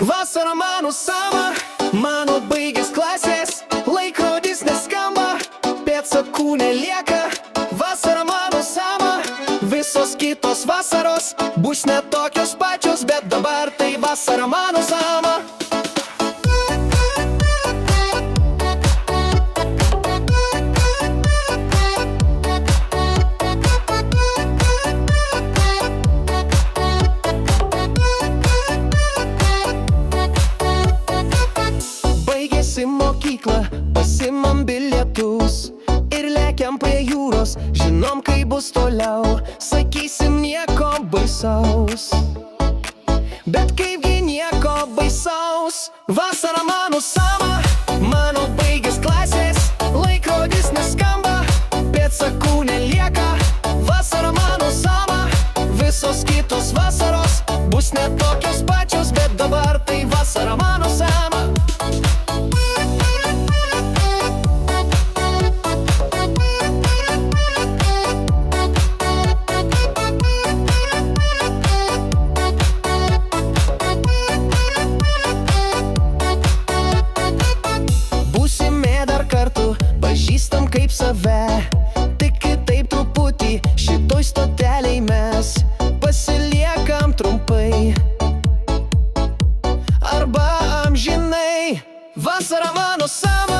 Vasara mano sama, mano baigės klasės, laikrodis neskamba, pėdsakų nelieka. Vasara mano sama, visos kitos vasaros bus ne tokios pačios, bet dabar tai vasara mano sama. Baigėsi mokykla, pasimam bilietus ir lekiam prie jūros, žinom kaip bus toliau, sakysim nieko baisaus. Bet kaipgi nieko baisaus, vasara mano sama, mano baigės klasės, laikrodis neskamba, pėdsakų nelieka. Vasara mano sama, visos kitos vasaros bus ne tokios pačios, bet dabar tai vasara mano sama. Pažįstam kaip save, tik kitaip truputį, šitoj stoteliai mes pasiliekam trumpai arba amžinai. Vasara mano sama.